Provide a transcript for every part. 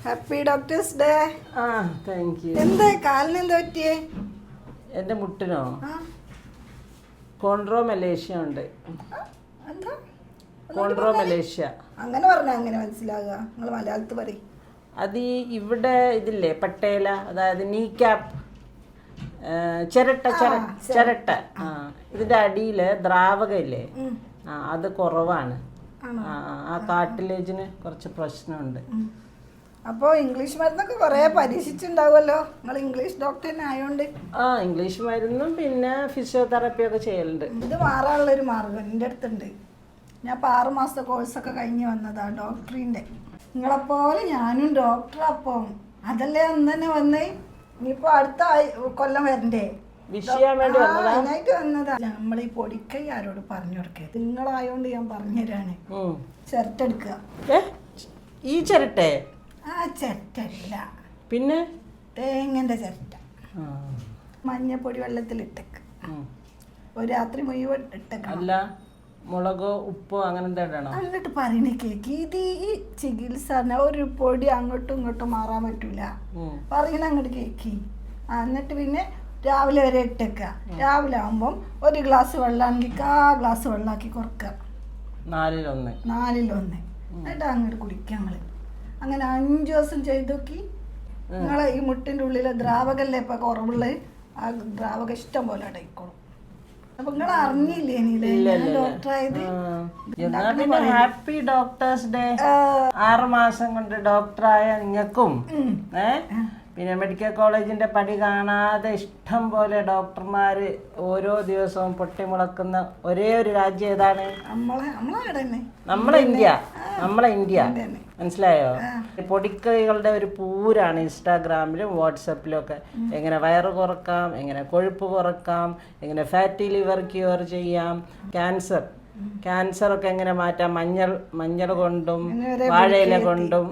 Happy doctors day. Thank you. എന്താ കാലിന് എന്താ പറ്റിയേ? എൻ്റെ മുട്ടിനോ കോൺഡ്രോമലേഷ്യ ഉണ്ട്. എന്താ കോൺഡ്രോമലേഷ്യ അങ്ങനെ പറഞ്ഞാ അങ്ങനെ മനസ്സിലാകുക? നിങ്ങൾ മലയാളത്തിൽ പറയും. അത് ഇവിടെ ഇതില്ലേ പട്ടേല, അതായത് നീ ക്യാപ്പ്, ചിരട്ട ചിരട്ട ഇതിന്റെ അടിയില് ദ്രാവകം ഇല്ലേ, അത് കുറവാണ്. ആ കാട്ടിലേജിന് കുറച്ച് പ്രശ്നമുണ്ട്. അപ്പോൾ ഇംഗ്ലീഷ് മരുന്നൊക്കെ കുറേ പരീക്ഷിച്ചിട്ടുണ്ടാവുമല്ലോ, നിങ്ങൾ ഇംഗ്ലീഷ് ഡോക്ടർ തന്നെ ആയതുകൊണ്ട്. ഇംഗ്ലീഷ് മരുന്നും പിന്നെ ഫിസിയോതെറാപ്പിയൊക്കെ ചെയ്യലുണ്ട്. ഇത് മാറാനുള്ളൊരു മാർഗം എൻ്റെ അടുത്തുണ്ട്. ഞാൻ ഇപ്പോൾ 6 മാസത്തെ കോഴ്സൊക്കെ കഴിഞ്ഞ് വന്നതാണ് ഡോക്ടറിൻ്റെ. നിങ്ങളെപ്പോലെ ഞാനും ഡോക്ടർ. അപ്പം അതല്ലേ അന്ന് തന്നെ വന്നേ. ഇനിയിപ്പോൾ അടുത്ത കൊല്ലം വരണ്ടേ, അതിനായിട്ട് വന്നതാ. നമ്മൾ ഈ പൊടിക്കൈ ആരോട് പറഞ്ഞു കൊടുക്കരുത്. നിങ്ങളായോണ്ട് ഞാൻ പറഞ്ഞുതരാണ്. ചിരട്ട എടുക്കുക. ഈ ചിരട്ടേ? ചിരട്ടല്ല, പിന്നെ തേങ്ങന്റെ ചിരട്ട. മഞ്ഞപ്പൊടി വെള്ളത്തിലിട്ടേക്ക്, ഒരു രാത്രി മുഴുവൻ ഇട്ടേക്ക്. അല്ല മുളകോ ഉപ്പോ അങ്ങനെ എന്താ അങ്ങോട്ട് പറയണ കേക്ക്. ഇത് ഈ ചികിത്സ ഒരു പൊടി അങ്ങോട്ടും ഇങ്ങോട്ടും മാറാൻ പറ്റൂല. പറയണ അങ്ങോട്ട് കേക്ക്. എന്നിട്ട് പിന്നെ രാവിലെ വരെ ഇട്ടേക്കുക. രാവിലെ ആകുമ്പം 1 ഗ്ലാസ് വെള്ളമാണെങ്കിൽ 1 ഗ്ലാസ് വെള്ളമാക്കി കുറക്കുക. 4-1 എന്നിട്ട് അങ്ങോട്ട് കുടിക്കുക. നിങ്ങൾ അങ്ങനെ 5 ദിവസം ചെയ്ത് നോക്കി. നിങ്ങളെ ഈ മുട്ടിൻ്റെ ഉള്ളിലെ ദ്രാവകല്ലേ ഇപ്പം കുറവുള്ളത്, ആ ദ്രാവകം ഇഷ്ടം പോലെ അടയിക്കോളും. അപ്പൊ നിങ്ങൾ അറിഞ്ഞില്ലേ ഡോക്ടറായത്? Happy doctors day. 6 മാസം കൊണ്ട് ഡോക്ടറായ നിങ്ങൾക്കും പിന്നെ മെഡിക്കൽ കോളേജിന്റെ പടി കാണാതെ ഇഷ്ടം പോലെ ഡോക്ടർമാര് ഓരോ ദിവസവും പൊട്ടിമുളക്കുന്ന ഒരേ ഒരു രാജ്യം ഏതാണ്? നമ്മളെ ഇന്ത്യ. മനസ്സിലായോ? പൊടിക്കൈകളുടെ ഒരു പൂരാണ് ഇൻസ്റ്റാഗ്രാമിലും വാട്സപ്പിലും ഒക്കെ. എങ്ങനെ വയറ് കുറക്കാം, എങ്ങനെ കൊഴുപ്പ് കുറക്കാം, എങ്ങനെ ഫാറ്റി ലിവർ ക്യൂർ ചെയ്യാം, ക്യാൻസർ ഒക്കെ എങ്ങനെ മാറ്റാം, മഞ്ഞൾ കൊണ്ടും വാഴയില കൊണ്ടും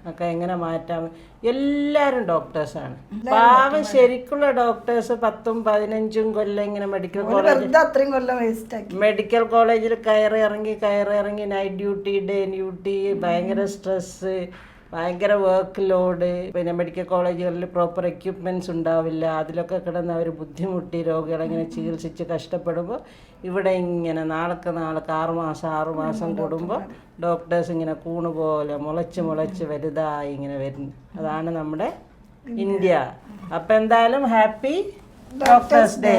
ഒക്കെ എങ്ങനെ മാറ്റാം. എല്ലാവരും ഡോക്ടേഴ്സാണ്. പാവം ശരിക്കുള്ള ഡോക്ടേഴ്സ് 10-15 കൊല്ലം ഇങ്ങനെ മെഡിക്കൽ കോളേജിൽ കയറി ഇറങ്ങി നൈറ്റ് ഡ്യൂട്ടി, ഡേ ഡ്യൂട്ടി, ഭയങ്കര സ്ട്രെസ്, ഭയങ്കര വർക്ക് ലോഡ്. പിന്നെ മെഡിക്കൽ കോളേജുകളിൽ പ്രോപ്പർ എക്യുപ്മെൻറ്റ്സ് ഉണ്ടാവില്ല. അതിലൊക്കെ കിടന്ന് അവർ ബുദ്ധിമുട്ടി രോഗികളെങ്ങനെ ചികിത്സിച്ച് കഷ്ടപ്പെടുമ്പോൾ ഇവിടെ ഇങ്ങനെ നാൾക്ക് 6 മാസം കൂടുമ്പോൾ ഡോക്ടേഴ്സ് ഇങ്ങനെ കൂണ് പോലെ മുളച്ച് വലുതായി ഇങ്ങനെ വരുന്നു. അതാണ് നമ്മുടെ ഇന്ത്യ. അപ്പം എന്തായാലും ഹാപ്പി ഡോക്ടേഴ്സ് ഡേ.